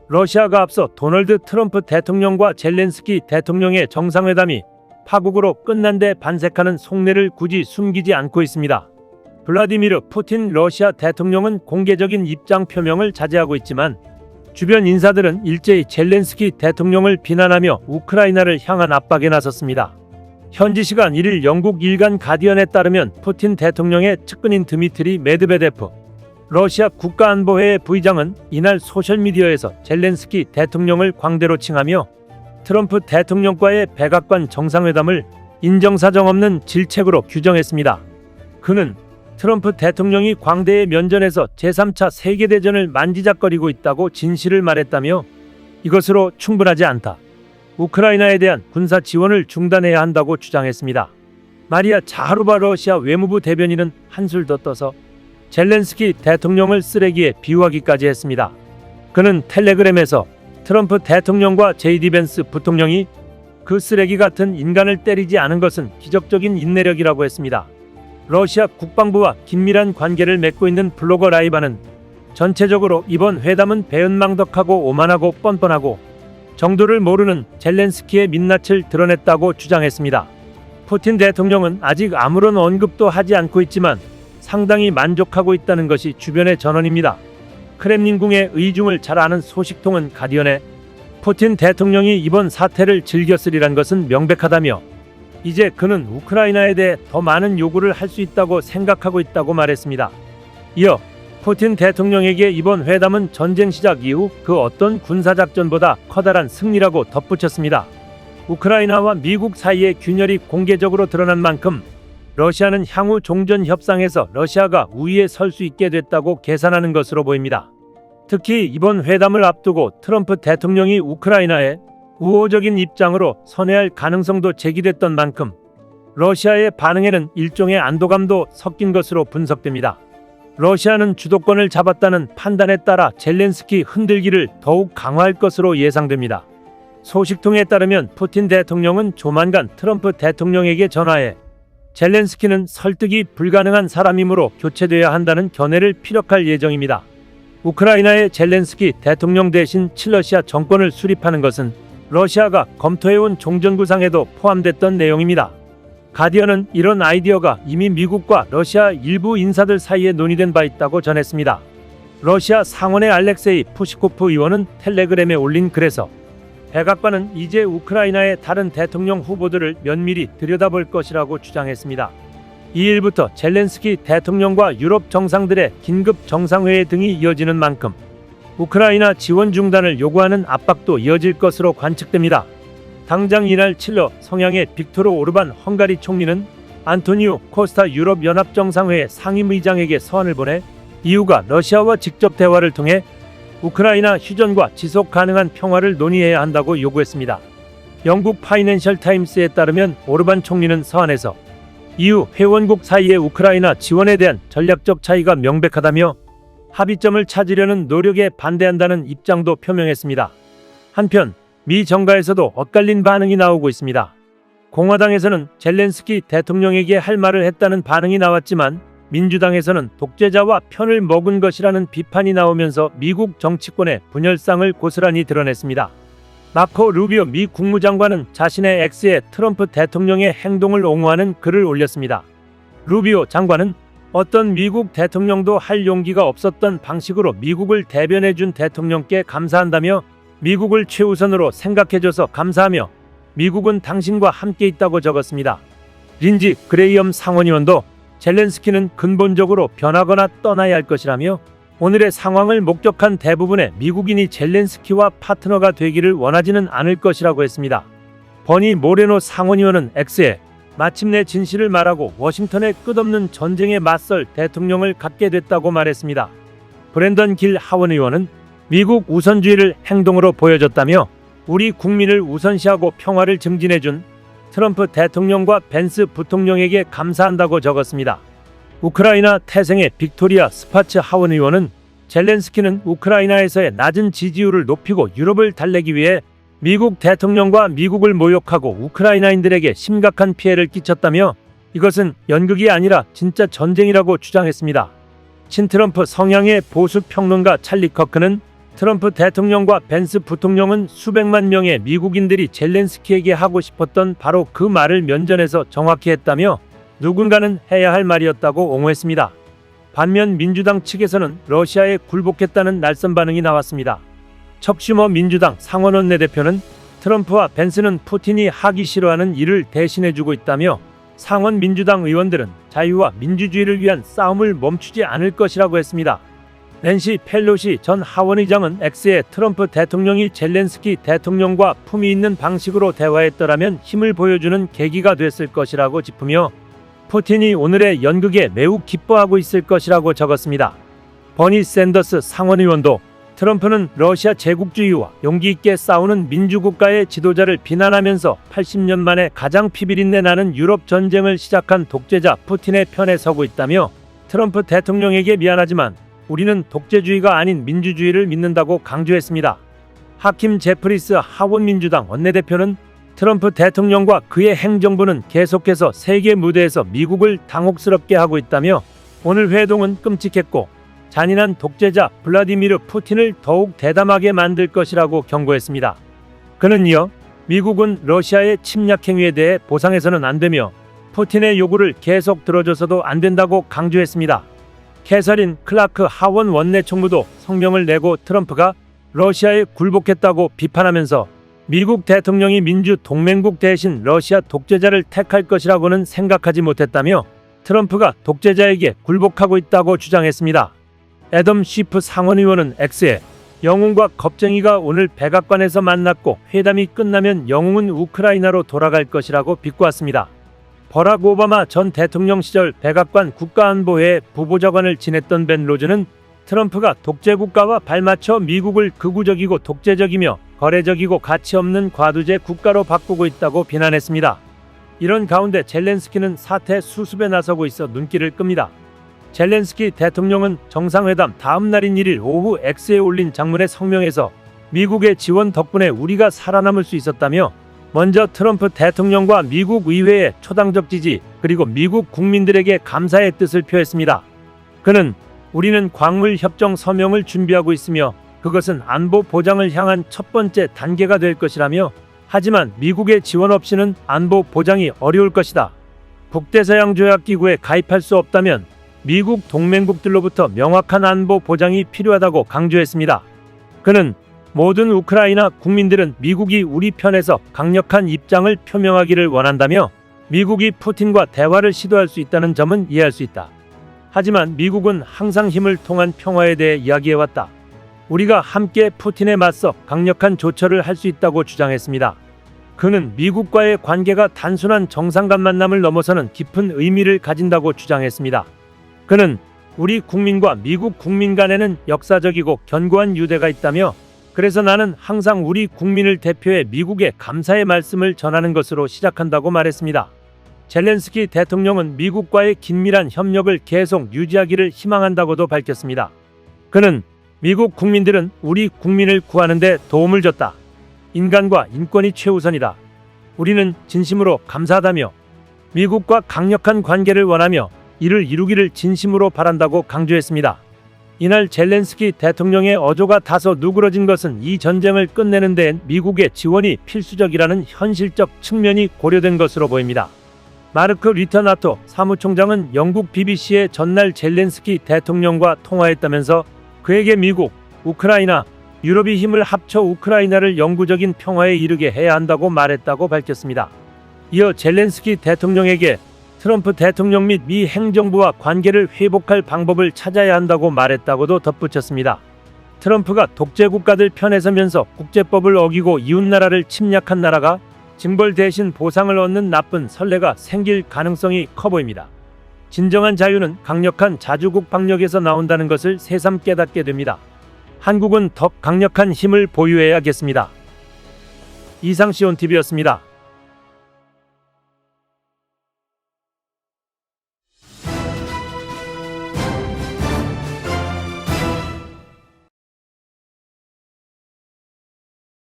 러시아가 앞서 도널드 트럼프 대통령과 젤렌스키 대통령의 정상회담이 파국으로 끝난 데 반색하는 속내를 굳이 숨기지 않고 있습니다. 블라디미르 푸틴 러시아 대통령은 공개적인 입장 표명을 자제하고 있지만 주변 인사들은 일제히 젤렌스키 대통령을 비난하며 우크라이나를 향한 압박에 나섰습니다. 현지 시간 1일 영국 일간 가디언에 따르면 푸틴 대통령의 측근인 드미트리 메드베데프 러시아 국가안보회의 부의장은 이날 소셜미디어에서 젤렌스키 대통령을 광대로 칭하며 트럼프 대통령과의 백악관 정상회담을 인정사정 없는 질책으로 규정했습니다. 그는 트럼프 대통령이 광대의 면전에서 제3차 세계대전을 만지작거리고 있다고 진실을 말했다며 이것으로 충분하지 않다. 우크라이나에 대한 군사 지원을 중단해야 한다고 주장했습니다. 마리아 자하루바 러시아 외무부 대변인은 한술 더 떠서 젤렌스키 대통령을 쓰레기에 비유하기까지 했습니다. 그는 텔레그램에서 트럼프 대통령과 JD 벤스 부통령이 그 쓰레기 같은 인간을 때리지 않은 것은 기적적인 인내력이라고 했습니다. 러시아 국방부와 긴밀한 관계를 맺고 있는 블로거 라이바는 전체적으로 이번 회담은 배은망덕하고 오만하고 뻔뻔하고 정도를 모르는 젤렌스키의 민낯을 드러냈다고 주장했습니다. 푸틴 대통령은 아직 아무런 언급도 하지 않고 있지만 상당히 만족하고 있다는 것이 주변의 전언입니다. 크렘린궁의 의중을 잘 아는 소식통은 가디언에 푸틴 대통령이 이번 사태를 즐겼으리란 것은 명백하다며 이제 그는 우크라이나에 대해 더 많은 요구를 할 수 있다고 생각하고 있다고 말했습니다. 이어 푸틴 대통령에게 이번 회담은 전쟁 시작 이후 그 어떤 군사작전보다 커다란 승리라고 덧붙였습니다. 우크라이나와 미국 사이의 균열이 공개적으로 드러난 만큼 러시아는 향후 종전 협상에서 러시아가 우위에 설 수 있게 됐다고 계산하는 것으로 보입니다. 특히 이번 회담을 앞두고 트럼프 대통령이 우크라이나에 우호적인 입장으로 선회할 가능성도 제기됐던 만큼 러시아의 반응에는 일종의 안도감도 섞인 것으로 분석됩니다. 러시아는 주도권을 잡았다는 판단에 따라 젤렌스키 흔들기를 더욱 강화할 것으로 예상됩니다. 소식통에 따르면 푸틴 대통령은 조만간 트럼프 대통령에게 전화해 젤렌스키는 설득이 불가능한 사람이므로 교체돼야 한다는 견해를 피력할 예정입니다. 우크라이나의 젤렌스키 대통령 대신 친러시아 정권을 수립하는 것은 러시아가 검토해온 종전구상에도 포함됐던 내용입니다. 가디언은 이런 아이디어가 이미 미국과 러시아 일부 인사들 사이에 논의된 바 있다고 전했습니다. 러시아 상원의 알렉세이 푸시코프 의원은 텔레그램에 올린 글에서 백악관은 이제 우크라이나의 다른 대통령 후보들을 면밀히 들여다볼 것이라고 주장했습니다. 2일부터 젤렌스키 대통령과 유럽 정상들의 긴급 정상회의 등이 이어지는 만큼 우크라이나 지원 중단을 요구하는 압박도 이어질 것으로 관측됩니다. 당장 이날 칠러 성향의 빅토르 오르반 헝가리 총리는 안토니우 코스타 유럽연합정상회의 상임의장에게 서한을 보내 EU가 러시아와 직접 대화를 통해 우크라이나 휴전과 지속 가능한 평화를 논의해야 한다고 요구했습니다. 영국 파이낸셜 타임스에 따르면 오르반 총리는 서한에서 EU 회원국 사이의 우크라이나 지원에 대한 전략적 차이가 명백하다며 합의점을 찾으려는 노력에 반대한다는 입장도 표명했습니다. 한편 미 정가에서도 엇갈린 반응이 나오고 있습니다. 공화당에서는 젤렌스키 대통령에게 할 말을 했다는 반응이 나왔지만 민주당에서는 독재자와 편을 먹은 것이라는 비판이 나오면서 미국 정치권의 분열상을 고스란히 드러냈습니다. 마코 루비오 미 국무장관은 자신의 X에 트럼프 대통령의 행동을 옹호하는 글을 올렸습니다. 루비오 장관은 어떤 미국 대통령도 할 용기가 없었던 방식으로 미국을 대변해준 대통령께 감사한다며 미국을 최우선으로 생각해줘서 감사하며 미국은 당신과 함께 있다고 적었습니다. 린지 그레이엄 상원의원도 젤렌스키는 근본적으로 변하거나 떠나야 할 것이라며 오늘의 상황을 목격한 대부분의 미국인이 젤렌스키와 파트너가 되기를 원하지는 않을 것이라고 했습니다. 버니 모레노 상원의원은 X에 마침내 진실을 말하고 워싱턴의 끝없는 전쟁에 맞설 대통령을 갖게 됐다고 말했습니다. 브랜던 길 하원 의원은 미국 우선주의를 행동으로 보여줬다며 우리 국민을 우선시하고 평화를 증진해준 트럼프 대통령과 벤스 부통령에게 감사한다고 적었습니다. 우크라이나 태생의 빅토리아 스파츠 하원 의원은 젤렌스키는 우크라이나에서의 낮은 지지율을 높이고 유럽을 달래기 위해 미국 대통령과 미국을 모욕하고 우크라이나인들에게 심각한 피해를 끼쳤다며 이것은 연극이 아니라 진짜 전쟁이라고 주장했습니다. 친트럼프 성향의 보수 평론가 찰리 커크는 트럼프 대통령과 벤스 부통령은 수백만 명의 미국인들이 젤렌스키에게 하고 싶었던 바로 그 말을 면전에서 정확히 했다며 누군가는 해야 할 말이었다고 옹호했습니다. 반면 민주당 측에서는 러시아에 굴복했다는 날선 반응이 나왔습니다. 척 슈머 민주당 상원 원내대표는 트럼프와 벤스는 푸틴이 하기 싫어하는 일을 대신해주고 있다며 상원 민주당 의원들은 자유와 민주주의를 위한 싸움을 멈추지 않을 것이라고 했습니다. 낸시 펠로시 전 하원의장은 X에 트럼프 대통령이 젤렌스키 대통령과 품위 있는 방식으로 대화했더라면 힘을 보여주는 계기가 됐을 것이라고 짚으며 푸틴이 오늘의 연극에 매우 기뻐하고 있을 것이라고 적었습니다. 버니 샌더스 상원의원도 트럼프는 러시아 제국주의와 용기 있게 싸우는 민주국가의 지도자를 비난하면서 80년 만에 가장 피비린내 나는 유럽 전쟁을 시작한 독재자 푸틴의 편에 서고 있다며 트럼프 대통령에게 미안하지만 우리는 독재주의가 아닌 민주주의를 믿는다고 강조했습니다. 하킴 제프리스 하원민주당 원내대표는 트럼프 대통령과 그의 행정부는 계속해서 세계 무대에서 미국을 당혹스럽게 하고 있다며 오늘 회동은 끔찍했고 잔인한 독재자 블라디미르 푸틴을 더욱 대담하게 만들 것이라고 경고했습니다. 그는 이어 미국은 러시아의 침략 행위에 대해 보상해서는 안 되며 푸틴의 요구를 계속 들어줘서도 안 된다고 강조했습니다. 캐서린 클라크 하원 원내총무도 성명을 내고 트럼프가 러시아에 굴복했다고 비판하면서 미국 대통령이 민주 동맹국 대신 러시아 독재자를 택할 것이라고는 생각하지 못했다며 트럼프가 독재자에게 굴복하고 있다고 주장했습니다. 애덤 쉬프 상원의원은 X에 영웅과 겁쟁이가 오늘 백악관에서 만났고 회담이 끝나면 영웅은 우크라이나로 돌아갈 것이라고 비꼬았습니다. 버락 오바마 전 대통령 시절 백악관 국가안보회의 부보좌관을 지냈던 벤 로즈는 트럼프가 독재국가와 발맞춰 미국을 극우적이고 독재적이며 거래적이고 가치 없는 과두제 국가로 바꾸고 있다고 비난했습니다. 이런 가운데 젤렌스키는 사태 수습에 나서고 있어 눈길을 끕니다. 젤렌스키 대통령은 정상회담 다음 날인 1일 오후 X에 올린 장문의 성명에서 미국의 지원 덕분에 우리가 살아남을 수 있었다며 먼저 트럼프 대통령과 미국 의회의 초당적 지지 그리고 미국 국민들에게 감사의 뜻을 표했습니다. 그는 우리는 광물 협정 서명을 준비하고 있으며 그것은 안보 보장을 향한 첫 번째 단계가 될 것이라며 하지만 미국의 지원 없이는 안보 보장이 어려울 것이다. 북대서양 조약 기구에 가입할 수 없다면 미국 동맹국들로부터 명확한 안보 보장이 필요하다고 강조했습니다. 그는 모든 우크라이나 국민들은 미국이 우리 편에서 강력한 입장을 표명하기를 원한다며 미국이 푸틴과 대화를 시도할 수 있다는 점은 이해할 수 있다. 하지만 미국은 항상 힘을 통한 평화에 대해 이야기해왔다. 우리가 함께 푸틴에 맞서 강력한 조처를 할 수 있다고 주장했습니다. 그는 미국과의 관계가 단순한 정상간 만남을 넘어서는 깊은 의미를 가진다고 주장했습니다. 그는 우리 국민과 미국 국민 간에는 역사적이고 견고한 유대가 있다며 그래서 나는 항상 우리 국민을 대표해 미국에 감사의 말씀을 전하는 것으로 시작한다고 말했습니다. 젤렌스키 대통령은 미국과의 긴밀한 협력을 계속 유지하기를 희망한다고도 밝혔습니다. 그는 미국 국민들은 우리 국민을 구하는 데 도움을 줬다. 인간과 인권이 최우선이다. 우리는 진심으로 감사하다며 미국과 강력한 관계를 원하며 이를 이루기를 진심으로 바란다고 강조했습니다. 이날 젤렌스키 대통령의 어조가 다소 누그러진 것은 이 전쟁을 끝내는 데엔 미국의 지원이 필수적이라는 현실적 측면이 고려된 것으로 보입니다. 마르크 리터 나토 사무총장은 영국 BBC의 전날 젤렌스키 대통령과 통화했다면서 그에게 미국, 우크라이나, 유럽이 힘을 합쳐 우크라이나를 영구적인 평화에 이르게 해야 한다고 말했다고 밝혔습니다. 이어 젤렌스키 대통령에게 트럼프 대통령 및 미 행정부와 관계를 회복할 방법을 찾아야 한다고 말했다고도 덧붙였습니다. 트럼프가 독재 국가들 편에 서면서 국제법을 어기고 이웃나라를 침략한 나라가 징벌 대신 보상을 얻는 나쁜 선례가 생길 가능성이 커 보입니다. 진정한 자유는 강력한 자주국 방력에서 나온다는 것을 새삼 깨닫게 됩니다. 한국은 더 강력한 힘을 보유해야겠습니다. 이상 시온TV였습니다.